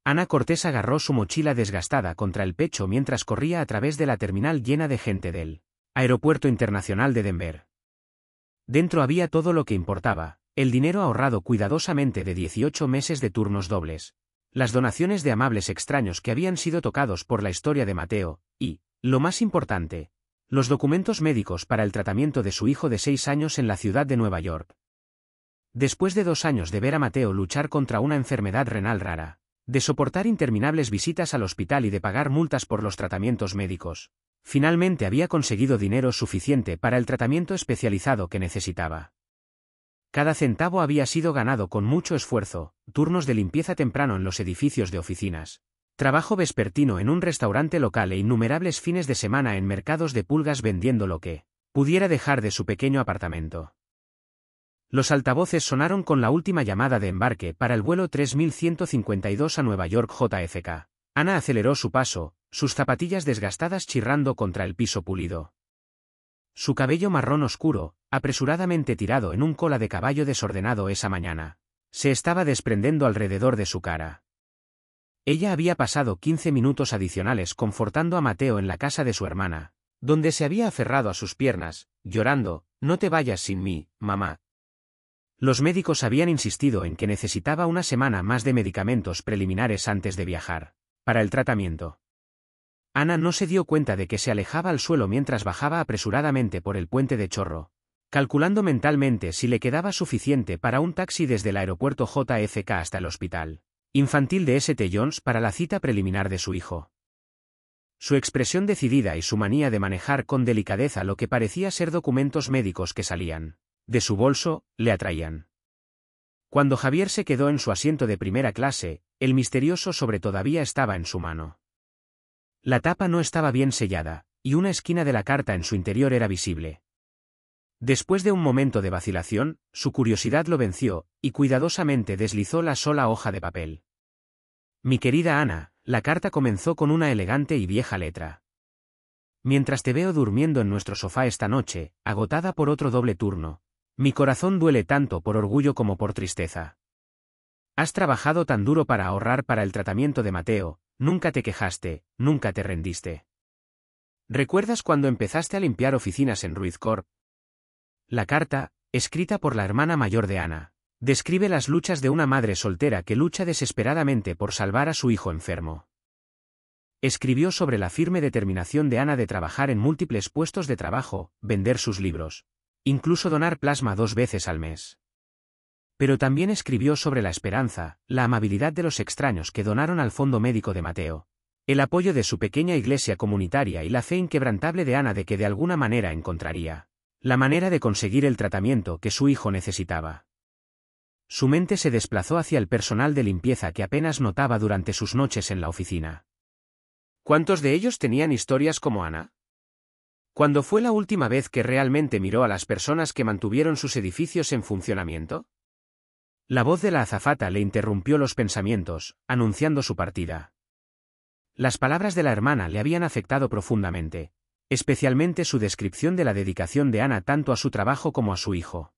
Ana Cortés agarró su mochila desgastada contra el pecho mientras corría a través de la terminal llena de gente del Aeropuerto Internacional de Denver. Dentro había todo lo que importaba, el dinero ahorrado cuidadosamente de 18 meses de turnos dobles, las donaciones de amables extraños que habían sido tocados por la historia de Mateo, y, lo más importante, los documentos médicos para el tratamiento de su hijo de 6 años en la ciudad de Nueva York. Después de 2 años de ver a Mateo luchar contra una enfermedad renal rara, de soportar interminables visitas al hospital y de pagar multas por los tratamientos médicos, finalmente había conseguido dinero suficiente para el tratamiento especializado que necesitaba. Cada centavo había sido ganado con mucho esfuerzo, turnos de limpieza temprano en los edificios de oficinas, trabajo vespertino en un restaurante local e innumerables fines de semana en mercados de pulgas vendiendo lo que pudiera dejar de su pequeño apartamento. Los altavoces sonaron con la última llamada de embarque para el vuelo 3152 a Nueva York JFK. Ana aceleró su paso, sus zapatillas desgastadas chirrando contra el piso pulido. Su cabello marrón oscuro, apresuradamente tirado en un cola de caballo desordenado esa mañana, se estaba desprendiendo alrededor de su cara. Ella había pasado 15 minutos adicionales confortando a Mateo en la casa de su hermana, donde se había aferrado a sus piernas, llorando, «No te vayas sin mí, mamá». Los médicos habían insistido en que necesitaba una semana más de medicamentos preliminares antes de viajar, para el tratamiento. Ana no se dio cuenta de que se alejaba al suelo mientras bajaba apresuradamente por el puente de chorro, calculando mentalmente si le quedaba suficiente para un taxi desde el aeropuerto JFK hasta el hospital infantil de St. John's para la cita preliminar de su hijo. Su expresión decidida y su manía de manejar con delicadeza lo que parecía ser documentos médicos que salían de su bolso, le atraían. Cuando Javier se quedó en su asiento de primera clase, el misterioso sobre todavía estaba en su mano. La tapa no estaba bien sellada, y una esquina de la carta en su interior era visible. Después de un momento de vacilación, su curiosidad lo venció, y cuidadosamente deslizó la sola hoja de papel. «Mi querida Ana», la carta comenzó con una elegante y vieja letra. «Mientras te veo durmiendo en nuestro sofá esta noche, agotada por otro doble turno, mi corazón duele tanto por orgullo como por tristeza. Has trabajado tan duro para ahorrar para el tratamiento de Mateo, nunca te quejaste, nunca te rendiste. ¿Recuerdas cuando empezaste a limpiar oficinas en Ruiz Corp?». La carta, escrita por la hermana mayor de Ana, describe las luchas de una madre soltera que lucha desesperadamente por salvar a su hijo enfermo. Escribió sobre la firme determinación de Ana de trabajar en múltiples puestos de trabajo, vender sus libros, incluso donar plasma 2 veces al mes. Pero también escribió sobre la esperanza, la amabilidad de los extraños que donaron al fondo médico de Mateo, el apoyo de su pequeña iglesia comunitaria y la fe inquebrantable de Ana de que de alguna manera encontraría la manera de conseguir el tratamiento que su hijo necesitaba. Su mente se desplazó hacia el personal de limpieza que apenas notaba durante sus noches en la oficina. ¿Cuántos de ellos tenían historias como Ana? ¿Cuándo fue la última vez que realmente miró a las personas que mantuvieron sus edificios en funcionamiento? La voz de la azafata le interrumpió los pensamientos, anunciando su partida. Las palabras de la hermana le habían afectado profundamente, especialmente su descripción de la dedicación de Ana tanto a su trabajo como a su hijo.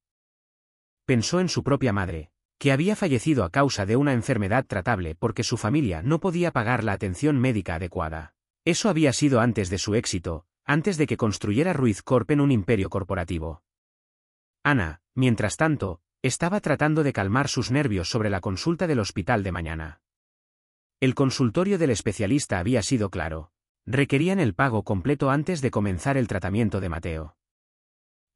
Pensó en su propia madre, que había fallecido a causa de una enfermedad tratable porque su familia no podía pagar la atención médica adecuada. Eso había sido antes de su éxito, antes de que construyera Ruiz Corp en un imperio corporativo. Ana, mientras tanto, estaba tratando de calmar sus nervios sobre la consulta del hospital de mañana. El consultorio del especialista había sido claro. Requerían el pago completo antes de comenzar el tratamiento de Mateo.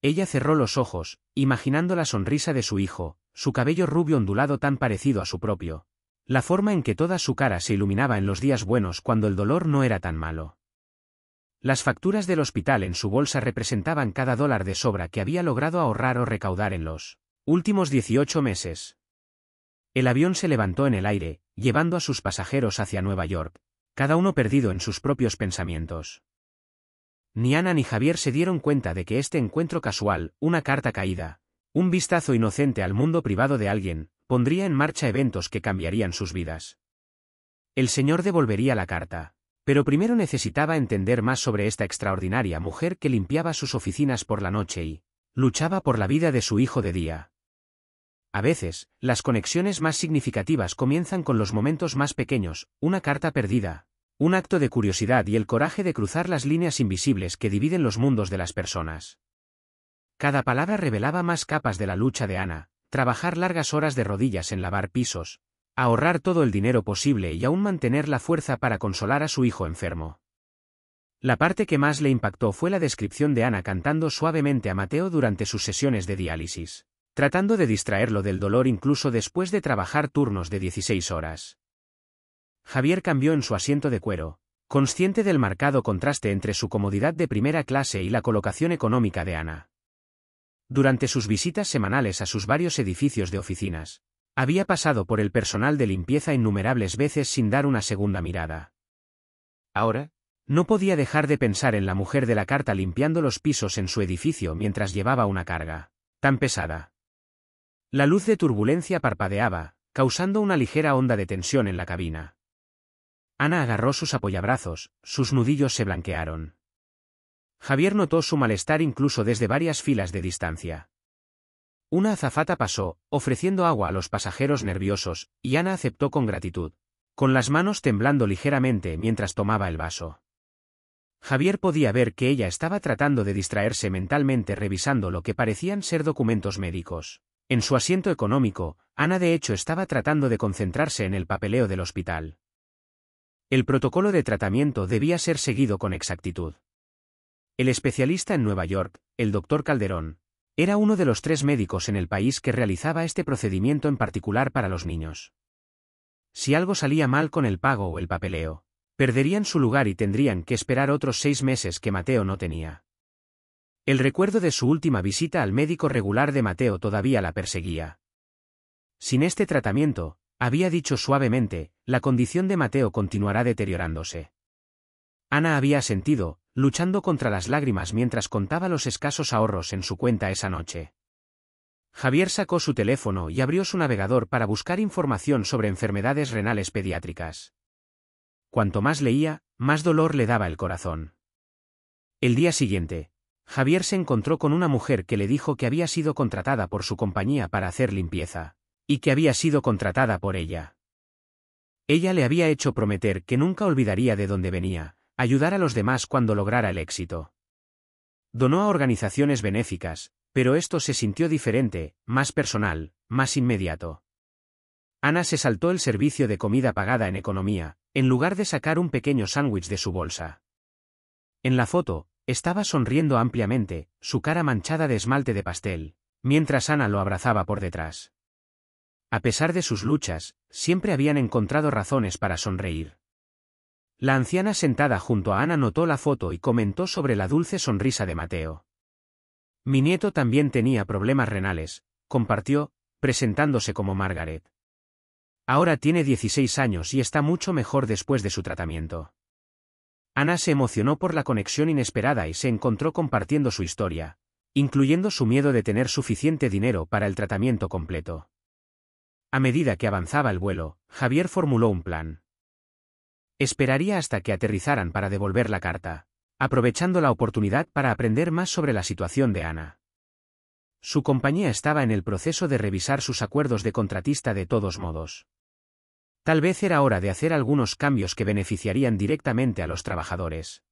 Ella cerró los ojos, imaginando la sonrisa de su hijo, su cabello rubio ondulado tan parecido a su propio, la forma en que toda su cara se iluminaba en los días buenos cuando el dolor no era tan malo. Las facturas del hospital en su bolsa representaban cada $1 de sobra que había logrado ahorrar o recaudar en los últimos 18 meses. El avión se levantó en el aire, llevando a sus pasajeros hacia Nueva York, cada uno perdido en sus propios pensamientos. Ni Ana ni Javier se dieron cuenta de que este encuentro casual, una carta caída, un vistazo inocente al mundo privado de alguien, pondría en marcha eventos que cambiarían sus vidas. El señor devolvería la carta. Pero primero necesitaba entender más sobre esta extraordinaria mujer que limpiaba sus oficinas por la noche y luchaba por la vida de su hijo de día. A veces, las conexiones más significativas comienzan con los momentos más pequeños, una carta perdida, un acto de curiosidad y el coraje de cruzar las líneas invisibles que dividen los mundos de las personas. Cada palabra revelaba más capas de la lucha de Ana: trabajar largas horas de rodillas en lavar pisos, ahorrar todo el dinero posible y aún mantener la fuerza para consolar a su hijo enfermo. La parte que más le impactó fue la descripción de Ana cantando suavemente a Mateo durante sus sesiones de diálisis, tratando de distraerlo del dolor incluso después de trabajar turnos de 16 horas. Javier cambió en su asiento de cuero, consciente del marcado contraste entre su comodidad de primera clase y la colocación económica de Ana. Durante sus visitas semanales a sus varios edificios de oficinas, había pasado por el personal de limpieza innumerables veces sin dar una segunda mirada. Ahora, no podía dejar de pensar en la mujer de la carta limpiando los pisos en su edificio mientras llevaba una carga tan pesada. La luz de turbulencia parpadeaba, causando una ligera onda de tensión en la cabina. Ana agarró sus apoyabrazos, sus nudillos se blanquearon. Javier notó su malestar incluso desde varias filas de distancia. Una azafata pasó, ofreciendo agua a los pasajeros nerviosos, y Ana aceptó con gratitud, con las manos temblando ligeramente mientras tomaba el vaso. Javier podía ver que ella estaba tratando de distraerse mentalmente revisando lo que parecían ser documentos médicos. En su asiento económico, Ana de hecho estaba tratando de concentrarse en el papeleo del hospital. El protocolo de tratamiento debía ser seguido con exactitud. El especialista en Nueva York, el Dr. Calderón, era uno de los 3 médicos en el país que realizaba este procedimiento en particular para los niños. Si algo salía mal con el pago o el papeleo, perderían su lugar y tendrían que esperar otros 6 meses que Mateo no tenía. El recuerdo de su última visita al médico regular de Mateo todavía la perseguía. Sin este tratamiento, había dicho suavemente, la condición de Mateo continuará deteriorándose. Ana había sentido, luchando contra las lágrimas mientras contaba los escasos ahorros en su cuenta esa noche. Javier sacó su teléfono y abrió su navegador para buscar información sobre enfermedades renales pediátricas. Cuanto más leía, más dolor le daba el corazón. El día siguiente, Javier se encontró con una mujer que le dijo que había sido contratada por su compañía para hacer limpieza, y que había sido contratada por ella. Ella le había hecho prometer que nunca olvidaría de dónde venía, ayudar a los demás cuando lograra el éxito. Donó a organizaciones benéficas, pero esto se sintió diferente, más personal, más inmediato. Ana se saltó el servicio de comida pagada en economía, en lugar de sacar un pequeño sándwich de su bolsa. En la foto, estaba sonriendo ampliamente, su cara manchada de esmalte de pastel, mientras Ana lo abrazaba por detrás. A pesar de sus luchas, siempre habían encontrado razones para sonreír. La anciana sentada junto a Ana notó la foto y comentó sobre la dulce sonrisa de Mateo. Mi nieto también tenía problemas renales, compartió, presentándose como Margaret. Ahora tiene 16 años y está mucho mejor después de su tratamiento. Ana se emocionó por la conexión inesperada y se encontró compartiendo su historia, incluyendo su miedo de tener suficiente dinero para el tratamiento completo. A medida que avanzaba el vuelo, Javier formuló un plan. Esperaría hasta que aterrizaran para devolver la carta, aprovechando la oportunidad para aprender más sobre la situación de Ana. Su compañía estaba en el proceso de revisar sus acuerdos de contratista de todos modos. Tal vez era hora de hacer algunos cambios que beneficiarían directamente a los trabajadores.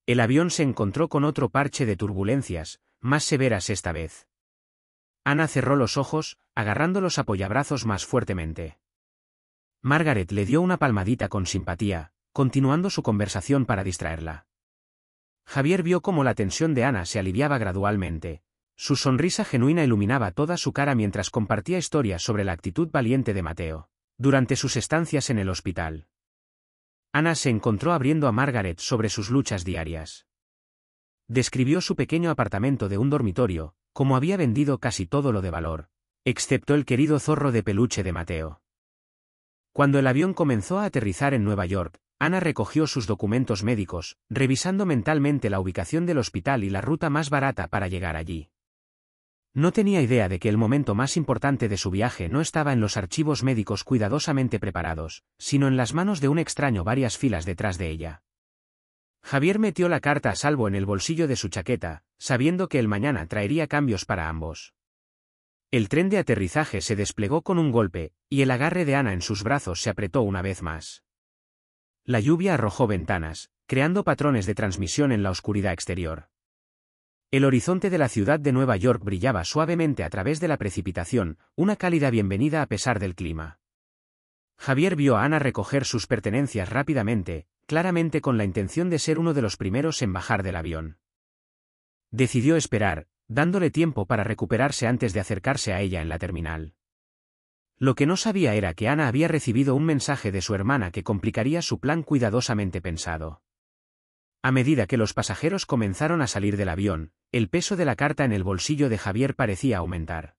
El avión se encontró con otro parche de turbulencias, más severas esta vez. Ana cerró los ojos, agarrando los apoyabrazos más fuertemente. Margaret le dio una palmadita con simpatía, continuando su conversación para distraerla. Javier vio cómo la tensión de Ana se aliviaba gradualmente. Su sonrisa genuina iluminaba toda su cara mientras compartía historias sobre la actitud valiente de Mateo, durante sus estancias en el hospital. Ana se encontró abriendo a Margaret sobre sus luchas diarias. Describió su pequeño apartamento de un dormitorio, como había vendido casi todo lo de valor, excepto el querido zorro de peluche de Mateo. Cuando el avión comenzó a aterrizar en Nueva York, Ana recogió sus documentos médicos, revisando mentalmente la ubicación del hospital y la ruta más barata para llegar allí. No tenía idea de que el momento más importante de su viaje no estaba en los archivos médicos cuidadosamente preparados, sino en las manos de un extraño varias filas detrás de ella. Javier metió la carta a salvo en el bolsillo de su chaqueta, sabiendo que el mañana traería cambios para ambos. El tren de aterrizaje se desplegó con un golpe, y el agarre de Ana en sus brazos se apretó una vez más. La lluvia arrojó ventanas, creando patrones de transmisión en la oscuridad exterior. El horizonte de la ciudad de Nueva York brillaba suavemente a través de la precipitación, una cálida bienvenida a pesar del clima. Javier vio a Ana recoger sus pertenencias rápidamente, claramente con la intención de ser uno de los primeros en bajar del avión. Decidió esperar, dándole tiempo para recuperarse antes de acercarse a ella en la terminal. Lo que no sabía era que Ana había recibido un mensaje de su hermana que complicaría su plan cuidadosamente pensado. A medida que los pasajeros comenzaron a salir del avión, el peso de la carta en el bolsillo de Javier parecía aumentar.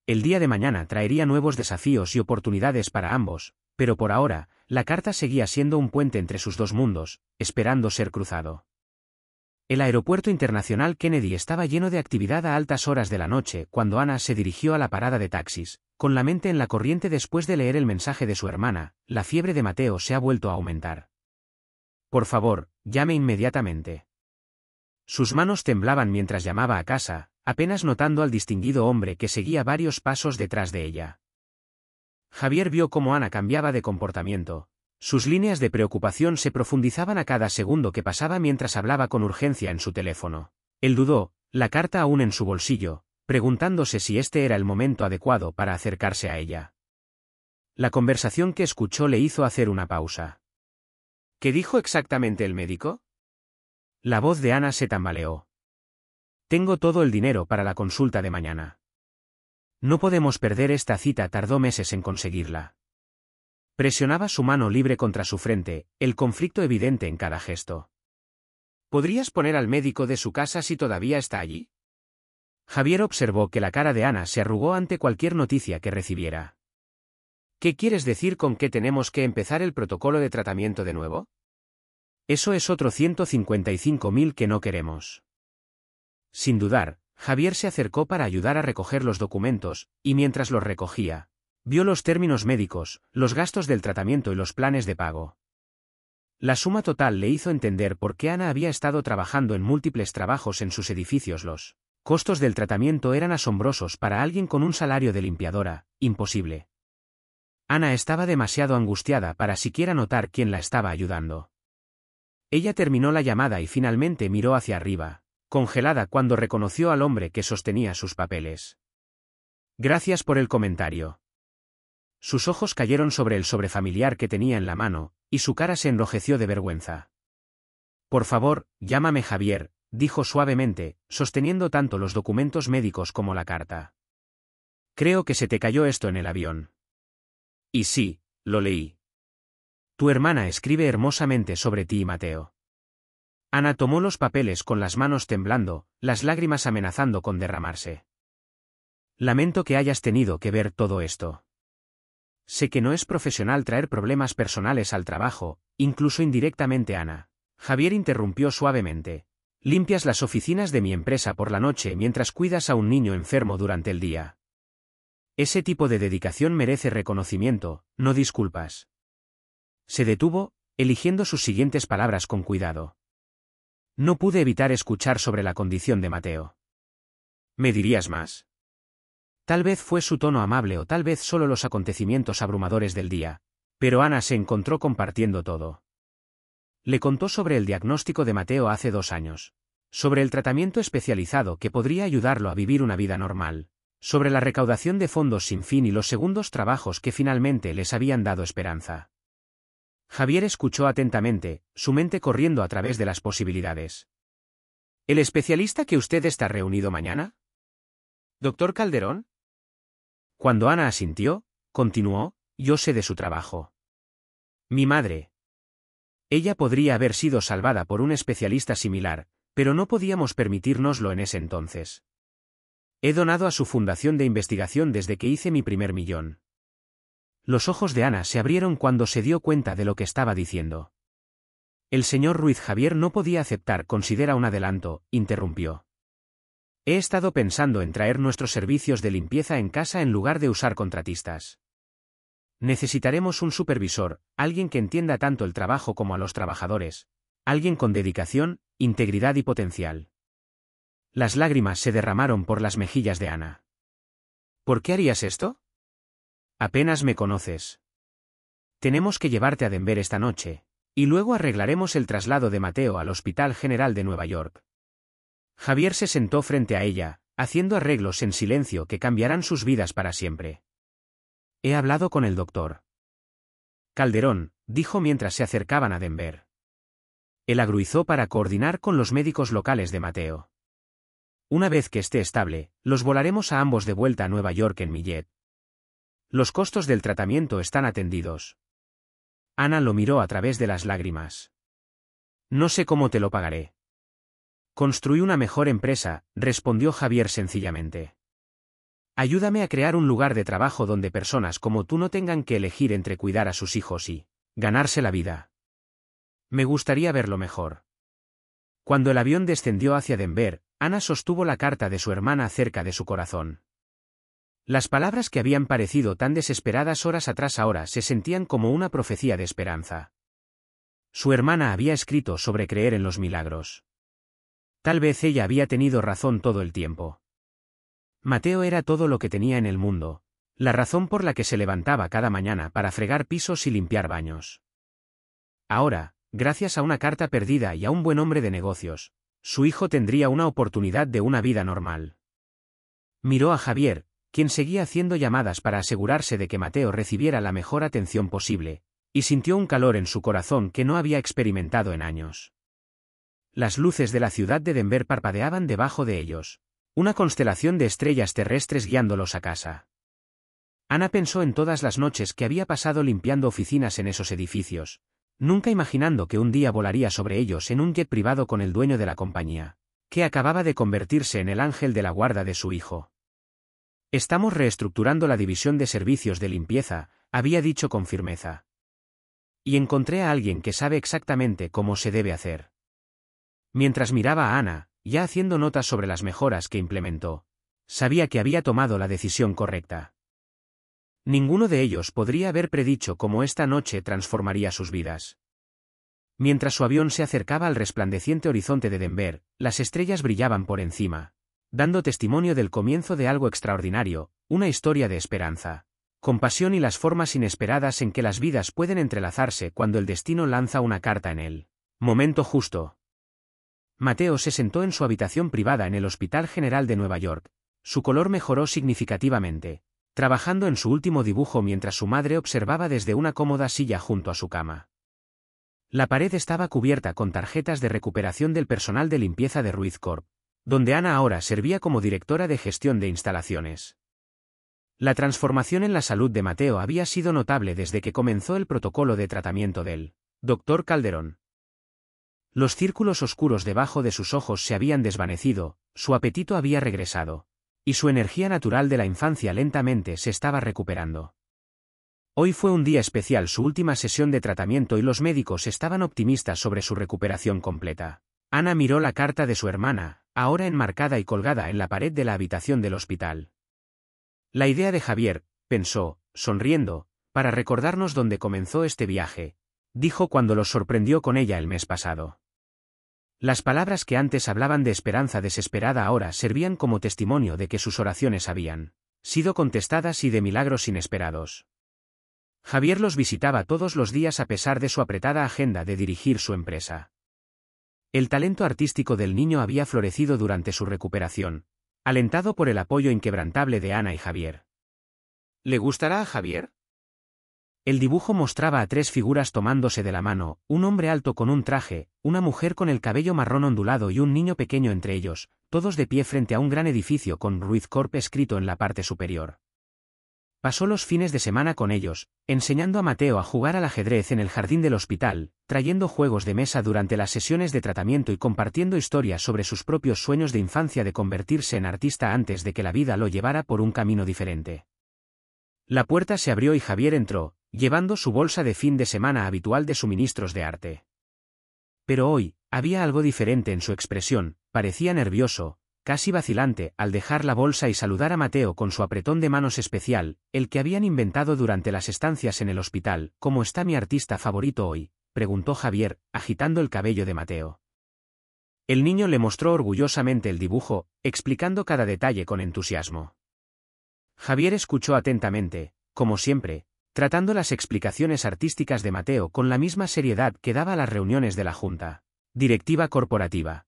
El día de mañana traería nuevos desafíos y oportunidades para ambos, pero por ahora, la carta seguía siendo un puente entre sus dos mundos, esperando ser cruzado. El aeropuerto internacional Kennedy estaba lleno de actividad a altas horas de la noche cuando Ana se dirigió a la parada de taxis, con la mente en la corriente después de leer el mensaje de su hermana. La fiebre de Mateo se ha vuelto a aumentar. Por favor, llame inmediatamente. Sus manos temblaban mientras llamaba a casa, apenas notando al distinguido hombre que seguía varios pasos detrás de ella. Javier vio cómo Ana cambiaba de comportamiento. Sus líneas de preocupación se profundizaban a cada segundo que pasaba mientras hablaba con urgencia en su teléfono. Él dudó, la carta aún en su bolsillo, preguntándose si este era el momento adecuado para acercarse a ella. La conversación que escuchó le hizo hacer una pausa. ¿Qué dijo exactamente el médico? La voz de Ana se tambaleó. Tengo todo el dinero para la consulta de mañana. No podemos perder esta cita. Tardó meses en conseguirla. Presionaba su mano libre contra su frente, el conflicto evidente en cada gesto. ¿Podrías poner al médico de su casa si todavía está allí? Javier observó que la cara de Ana se arrugó ante cualquier noticia que recibiera. ¿Qué quieres decir con que tenemos que empezar el protocolo de tratamiento de nuevo? Eso es otro 155.000 que no queremos. Sin dudar, Javier se acercó para ayudar a recoger los documentos, y mientras los recogía, vio los términos médicos, los gastos del tratamiento y los planes de pago. La suma total le hizo entender por qué Ana había estado trabajando en múltiples trabajos en sus edificios. Los costos del tratamiento eran asombrosos para alguien con un salario de limpiadora, imposible. Ana estaba demasiado angustiada para siquiera notar quién la estaba ayudando. Ella terminó la llamada y finalmente miró hacia arriba, congelada cuando reconoció al hombre que sostenía sus papeles. Gracias por el comentario. Sus ojos cayeron sobre el sobrefamiliar que tenía en la mano, y su cara se enrojeció de vergüenza. Por favor, llámame Javier, dijo suavemente, sosteniendo tanto los documentos médicos como la carta. Creo que se te cayó esto en el avión. Y sí, lo leí. Tu hermana escribe hermosamente sobre ti y Mateo. Ana tomó los papeles con las manos temblando, las lágrimas amenazando con derramarse. Lamento que hayas tenido que ver todo esto. Sé que no es profesional traer problemas personales al trabajo, incluso indirectamente. Ana. Javier interrumpió suavemente. Limpias las oficinas de mi empresa por la noche mientras cuidas a un niño enfermo durante el día. Ese tipo de dedicación merece reconocimiento, no disculpas. Se detuvo, eligiendo sus siguientes palabras con cuidado. No pude evitar escuchar sobre la condición de Mateo. ¿Me dirías más? Tal vez fue su tono amable o tal vez solo los acontecimientos abrumadores del día, pero Ana se encontró compartiendo todo. Le contó sobre el diagnóstico de Mateo hace 2 años, sobre el tratamiento especializado que podría ayudarlo a vivir una vida normal, sobre la recaudación de fondos sin fin y los segundos trabajos que finalmente les habían dado esperanza. Javier escuchó atentamente, su mente corriendo a través de las posibilidades. ¿El especialista que usted está reunido mañana? ¿Doctor Calderón? Cuando Ana asintió, continuó, yo sé de su trabajo. Mi madre. Ella podría haber sido salvada por un especialista similar, pero no podíamos permitírnoslo en ese entonces. He donado a su fundación de investigación desde que hice mi primer millón. Los ojos de Ana se abrieron cuando se dio cuenta de lo que estaba diciendo. El señor Ruiz Javier no podía aceptar. Considera un adelanto, interrumpió. He estado pensando en traer nuestros servicios de limpieza en casa en lugar de usar contratistas. Necesitaremos un supervisor, alguien que entienda tanto el trabajo como a los trabajadores, alguien con dedicación, integridad y potencial. Las lágrimas se derramaron por las mejillas de Ana. ¿Por qué harías esto? Apenas me conoces. Tenemos que llevarte a Denver esta noche, y luego arreglaremos el traslado de Mateo al Hospital General de Nueva York. Javier se sentó frente a ella, haciendo arreglos en silencio que cambiarán sus vidas para siempre. He hablado con el doctor Calderón, dijo mientras se acercaban a Denver. Él agruizó para coordinar con los médicos locales de Mateo. Una vez que esté estable, los volaremos a ambos de vuelta a Nueva York en mi jet. Los costos del tratamiento están atendidos. Ana lo miró a través de las lágrimas. No sé cómo te lo pagaré. Construí una mejor empresa, respondió Javier sencillamente. Ayúdame a crear un lugar de trabajo donde personas como tú no tengan que elegir entre cuidar a sus hijos y ganarse la vida. Me gustaría verlo mejor. Cuando el avión descendió hacia Denver, Ana sostuvo la carta de su hermana cerca de su corazón. Las palabras que habían parecido tan desesperadas horas atrás ahora se sentían como una profecía de esperanza. Su hermana había escrito sobre creer en los milagros. Tal vez ella había tenido razón todo el tiempo. Mateo era todo lo que tenía en el mundo, la razón por la que se levantaba cada mañana para fregar pisos y limpiar baños. Ahora, gracias a una carta perdida y a un buen hombre de negocios, su hijo tendría una oportunidad de una vida normal. Miró a Javier, quien seguía haciendo llamadas para asegurarse de que Mateo recibiera la mejor atención posible, y sintió un calor en su corazón que no había experimentado en años. Las luces de la ciudad de Denver parpadeaban debajo de ellos, una constelación de estrellas terrestres guiándolos a casa. Ana pensó en todas las noches que había pasado limpiando oficinas en esos edificios, nunca imaginando que un día volaría sobre ellos en un jet privado con el dueño de la compañía, que acababa de convertirse en el ángel de la guarda de su hijo. Estamos reestructurando la división de servicios de limpieza, había dicho con firmeza. Y encontré a alguien que sabe exactamente cómo se debe hacer. Mientras miraba a Ana, ya haciendo notas sobre las mejoras que implementó, sabía que había tomado la decisión correcta. Ninguno de ellos podría haber predicho cómo esta noche transformaría sus vidas. Mientras su avión se acercaba al resplandeciente horizonte de Denver, las estrellas brillaban por encima, dando testimonio del comienzo de algo extraordinario, una historia de esperanza, compasión y las formas inesperadas en que las vidas pueden entrelazarse cuando el destino lanza una carta en el momento justo. Mateo se sentó en su habitación privada en el Hospital General de Nueva York. Su color mejoró significativamente, trabajando en su último dibujo mientras su madre observaba desde una cómoda silla junto a su cama. La pared estaba cubierta con tarjetas de recuperación del personal de limpieza de Ruiz Corp, donde Ana ahora servía como directora de gestión de instalaciones. La transformación en la salud de Mateo había sido notable desde que comenzó el protocolo de tratamiento del Dr. Calderón. Los círculos oscuros debajo de sus ojos se habían desvanecido, su apetito había regresado, y su energía natural de la infancia lentamente se estaba recuperando. Hoy fue un día especial, su última sesión de tratamiento, y los médicos estaban optimistas sobre su recuperación completa. Ana miró la carta de su hermana, ahora enmarcada y colgada en la pared de la habitación del hospital. La idea de Javier, pensó, sonriendo, para recordarnos dónde comenzó este viaje, dijo cuando los sorprendió con ella el mes pasado. Las palabras que antes hablaban de esperanza desesperada ahora servían como testimonio de que sus oraciones habían sido contestadas y de milagros inesperados. Javier los visitaba todos los días a pesar de su apretada agenda de dirigir su empresa. El talento artístico del niño había florecido durante su recuperación, alentado por el apoyo inquebrantable de Ana y Javier. ¿Le gustará a Javier? El dibujo mostraba a tres figuras tomándose de la mano, un hombre alto con un traje, una mujer con el cabello marrón ondulado y un niño pequeño entre ellos, todos de pie frente a un gran edificio con Ruiz Corp escrito en la parte superior. Pasó los fines de semana con ellos, enseñando a Mateo a jugar al ajedrez en el jardín del hospital, trayendo juegos de mesa durante las sesiones de tratamiento y compartiendo historias sobre sus propios sueños de infancia de convertirse en artista antes de que la vida lo llevara por un camino diferente. La puerta se abrió y Javier entró, llevando su bolsa de fin de semana habitual de suministros de arte. Pero hoy, había algo diferente en su expresión, parecía nervioso, casi vacilante, al dejar la bolsa y saludar a Mateo con su apretón de manos especial, el que habían inventado durante las estancias en el hospital. ¿Cómo está mi artista favorito hoy?, preguntó Javier, agitando el cabello de Mateo. El niño le mostró orgullosamente el dibujo, explicando cada detalle con entusiasmo. Javier escuchó atentamente, como siempre, tratando las explicaciones artísticas de Mateo con la misma seriedad que daba a las reuniones de la Junta Directiva Corporativa.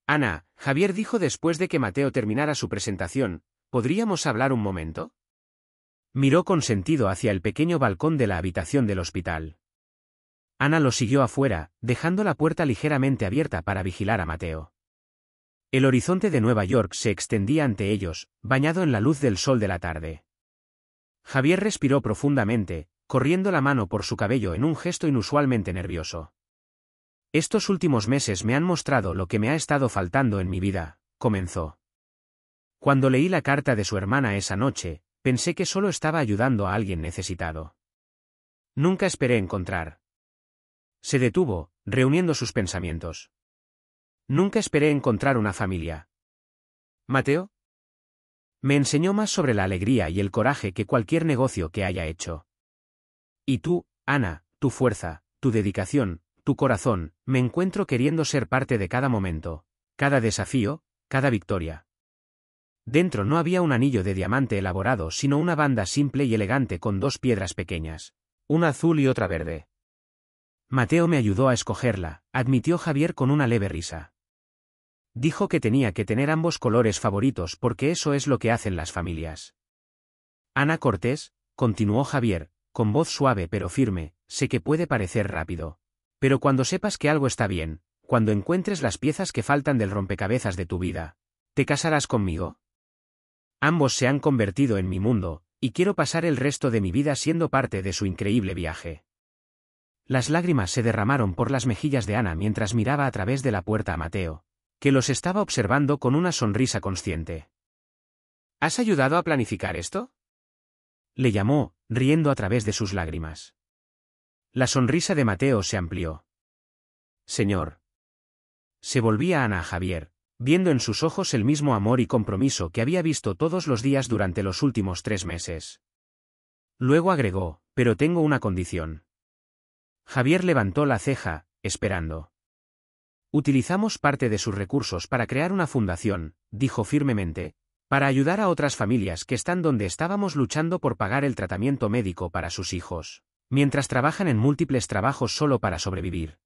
Ana, Javier dijo después de que Mateo terminara su presentación, ¿podríamos hablar un momento? Miró con sentido hacia el pequeño balcón de la habitación del hospital. Ana lo siguió afuera, dejando la puerta ligeramente abierta para vigilar a Mateo. El horizonte de Nueva York se extendía ante ellos, bañado en la luz del sol de la tarde. Javier respiró profundamente, corriendo la mano por su cabello en un gesto inusualmente nervioso. Estos últimos meses me han mostrado lo que me ha estado faltando en mi vida, comenzó. Cuando leí la carta de su hermana esa noche, pensé que solo estaba ayudando a alguien necesitado. Nunca esperé encontrar. Se detuvo, reuniendo sus pensamientos. Nunca esperé encontrar una familia. ¿Mateo? Me enseñó más sobre la alegría y el coraje que cualquier negocio que haya hecho. Y tú, Ana, tu fuerza, tu dedicación, tu corazón, me encuentro queriendo ser parte de cada momento, cada desafío, cada victoria. Dentro no había un anillo de diamante elaborado sino una banda simple y elegante con dos piedras pequeñas, una azul y otra verde. Mateo me ayudó a escogerla, admitió Javier con una leve risa. Dijo que tenía que tener ambos colores favoritos porque eso es lo que hacen las familias. Ana Cortés, continuó Javier, con voz suave pero firme, sé que puede parecer rápido. Pero cuando sepas que algo está bien, cuando encuentres las piezas que faltan del rompecabezas de tu vida, ¿te casarás conmigo? Ambos se han convertido en mi mundo, y quiero pasar el resto de mi vida siendo parte de su increíble viaje. Las lágrimas se derramaron por las mejillas de Ana mientras miraba a través de la puerta a Mateo, que los estaba observando con una sonrisa consciente. ¿Has ayudado a planificar esto? Le llamó, riendo a través de sus lágrimas. La sonrisa de Mateo se amplió. Señor. Se volvía Ana a Javier, viendo en sus ojos el mismo amor y compromiso que había visto todos los días durante los últimos 3 meses. Luego agregó, pero tengo una condición. Javier levantó la ceja, esperando. Utilizamos parte de sus recursos para crear una fundación, dijo firmemente, para ayudar a otras familias que están donde estábamos luchando por pagar el tratamiento médico para sus hijos, mientras trabajan en múltiples trabajos solo para sobrevivir.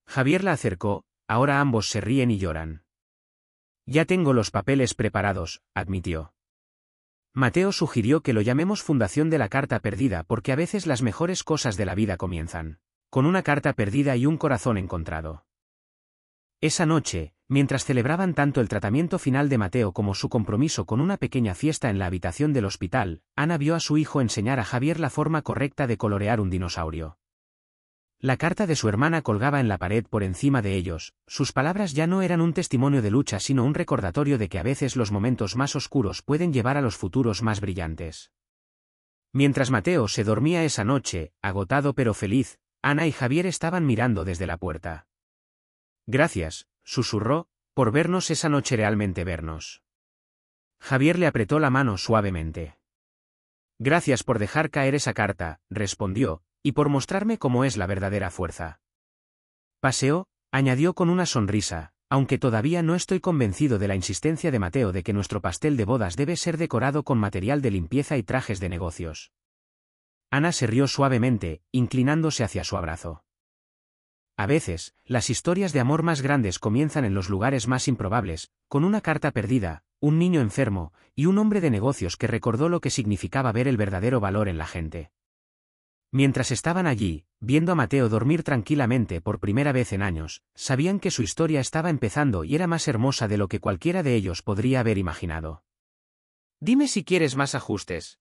Javier la acercó, ahora ambos se ríen y lloran. Ya tengo los papeles preparados, admitió. Mateo sugirió que lo llamemos Fundación de la Carta Perdida porque a veces las mejores cosas de la vida comienzan con una carta perdida y un corazón encontrado. Esa noche, mientras celebraban tanto el tratamiento final de Mateo como su compromiso con una pequeña fiesta en la habitación del hospital, Ana vio a su hijo enseñar a Javier la forma correcta de colorear un dinosaurio. La carta de su hermana colgaba en la pared por encima de ellos, sus palabras ya no eran un testimonio de lucha sino un recordatorio de que a veces los momentos más oscuros pueden llevar a los futuros más brillantes. Mientras Mateo se dormía esa noche, agotado pero feliz, Ana y Javier estaban mirando desde la puerta. Gracias, susurró, por vernos esa noche, realmente vernos. Javier le apretó la mano suavemente. Gracias por dejar caer esa carta, respondió, y por mostrarme cómo es la verdadera fuerza. Paseo, añadió con una sonrisa, aunque todavía no estoy convencido de la insistencia de Mateo de que nuestro pastel de bodas debe ser decorado con material de limpieza y trajes de negocios. Ana se rió suavemente, inclinándose hacia su abrazo. A veces, las historias de amor más grandes comienzan en los lugares más improbables, con una carta perdida, un niño enfermo, y un hombre de negocios que recordó lo que significaba ver el verdadero valor en la gente. Mientras estaban allí, viendo a Mateo dormir tranquilamente por primera vez en años, sabían que su historia estaba empezando y era más hermosa de lo que cualquiera de ellos podría haber imaginado. Dime si quieres más ajustes,